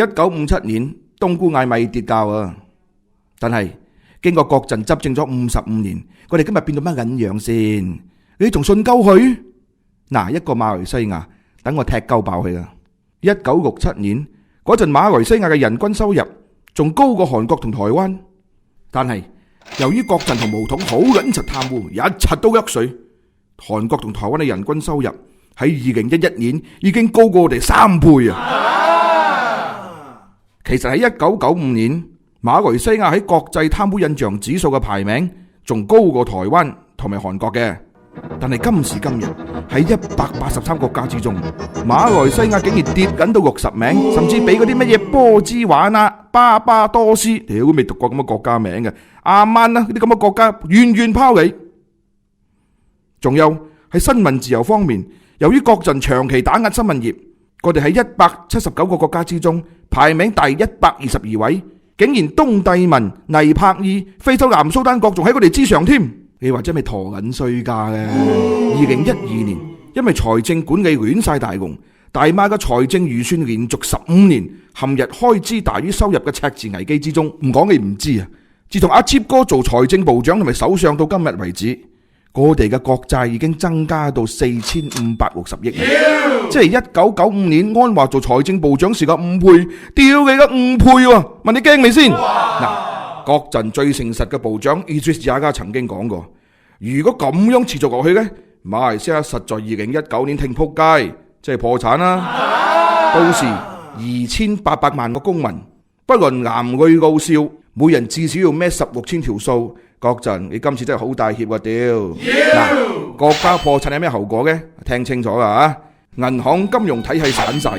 1957年冬菇嗌米跌價啊，但係經過國陣執政咗55年，我哋今日變到乜撚樣先？你仲信鳩佢？嗱，一個馬來西亞，等我踢鳩爆佢啊！1967年嗰陣，馬來西亞嘅人均收入仲高過韓國同台灣，但係由於國陣同巫統好撚柒貪污，一柒都噏水，韓國同台灣嘅人均收入喺2011年已經高過我哋3倍啊！其實喺1995年，馬來西亞喺國際貪污印象指數嘅排名仲高過台灣同埋韓國嘅，但係今時今日喺183國家之中，馬來西亞竟然跌緊到60名，甚至俾嗰啲乜嘢波茲瓦納、巴巴多斯，屌都未讀過咁嘅國家名嘅，阿曼啦，呢啲咁嘅國家遠遠拋離。仲有喺新聞自由方面，由於國陣長期打壓新聞業，我哋喺179個國家之中排名第122位，竟然東帝汶、尼泊爾、非洲南蘇丹國仲喺我哋之上添。你話真係陀緊衰家嘅。2012年，因為財政管理亂晒大龍，大馬嘅財政預算連續15年陷入開支大於收入嘅赤字危機之中。唔講你唔知啊！自從阿 Chip 哥做財政部長同埋首相到今日為止，我哋嘅國債已經增加到4560億，即係1995年安華做財政部長時嘅5倍，屌你嘅5倍喎！問你驚未先？嗱，國陣最誠實嘅部長 Idris Jaga 曾經講過，如果咁樣持續落去呢，馬來西亞實在2019年聽仆街，即係破產啦。到時2800萬個公民，不論男女老少，每人至少要孭16千條數。國陣，你今次真係好大歉啊！屌，嗱，國家破產有咩後果嘅？聽清楚啊！銀行金融體系散晒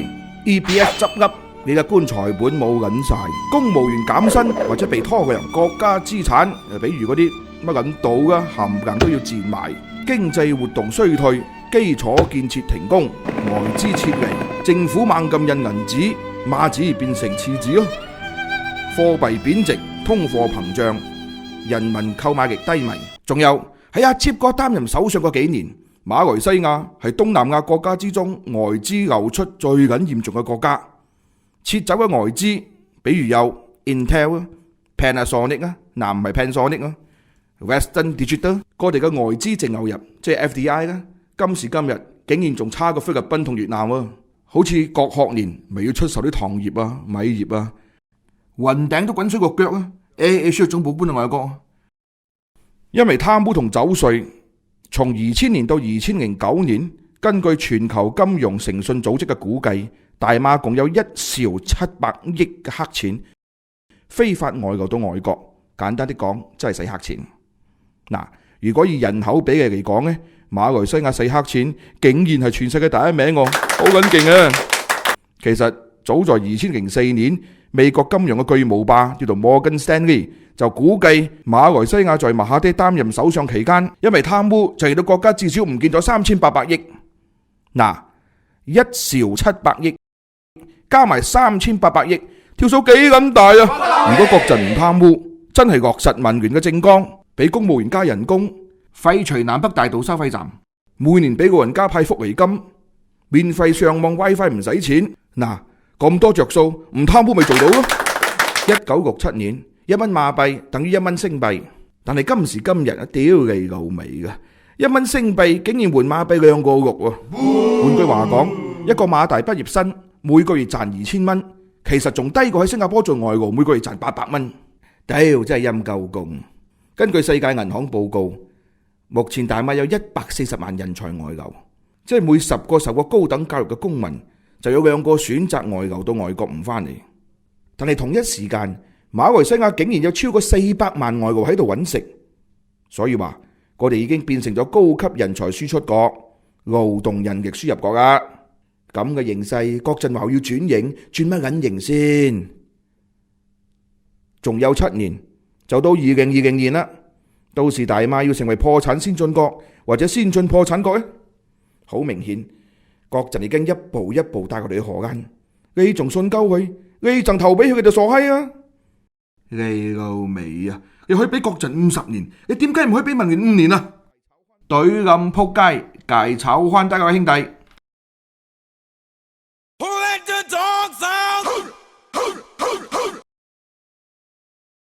，EPF 執笠，你嘅棺材本冇撚晒，公務員減薪或者被拖嘅人，國家資產，比如嗰啲乜撚島啊，冚唪唥都要賤賣，經濟活動衰退，基礎建設停工，外資撤離，政府猛咁印銀紙，馬紙變成廁紙咯，貨幣貶值，通貨膨脹。人民購買力低迷，仲有喺阿 Chip 哥擔任首相嗰幾年，馬來西亞係東南亞國家之中外資流出最緊嚴重嘅國家，撤走嘅外資，比如有 Intel、Panasonic 啊，嗱唔係 Panasonic 啊 ，Western Digital， 我哋嘅外資淨流入即係 FDI 啦，今時今日竟然仲差過菲律賓同越南喎，好似郭學年咪要出售啲糖業啊、米業啊，雲頂都滾水過腳啊！AH 總部搬到外國，因為貪污同走稅，從2000年到2009年，根據全球金融誠信組織嘅估計，大馬共有1兆700億嘅黑錢非法外流到外國。簡單啲講，真係洗黑錢。嗱，如果以人口比例嚟講呢，馬來西亞洗黑錢竟然係全世界第一名喎，好撚勁啊！其實早在2004年。美國金融嘅巨無霸叫做摩根士丹利就估計馬來西亞在馬哈迪擔任首相期間，因為貪污就令到國家至少唔見咗3800億。嗱，1兆700億加埋3800億，條數幾咁大啊！如果國陣唔貪污，真係落實民權嘅政綱，俾公務員加人工，廢除南北大道收費站，每年俾老人家派福利金，免費上網 WiFi 唔使錢。嗱。咁多着數，唔貪污咪做到咯！1967年1蚊馬幣等於1蚊星幣，但係今時今日啊，屌你老味噶，1蚊星幣竟然換馬幣2個6喎！換句話講，一個馬大畢業生每個月賺2000蚊，其實仲低過喺新加坡做外勞每個月賺800蚊。屌，真係陰鳩公！根據世界銀行報告，目前大馬有140萬人才外流，即係每10個受過高等教育嘅公民，就有2個選擇外流到外國唔返嚟，但係同一時間，馬來西亞竟然有超過400萬外勞喺度揾食，所以話我哋已經變成咗高級人才輸出國、勞動人力輸入國啦。咁嘅形勢，國陣話要轉型，轉乜撚型先？仲有7年就到2020年啦，到時大馬要成為破產先進國或者先進破產國咧，好明顯。國陣已經一步一步帶我哋去河間，你仲信鳩佢？你贈頭俾佢就傻閪啊！你老味啊！你可以俾國陣50年，你點解唔可以俾民權5年啊？懟冧仆街，戒炒翻低位兄弟！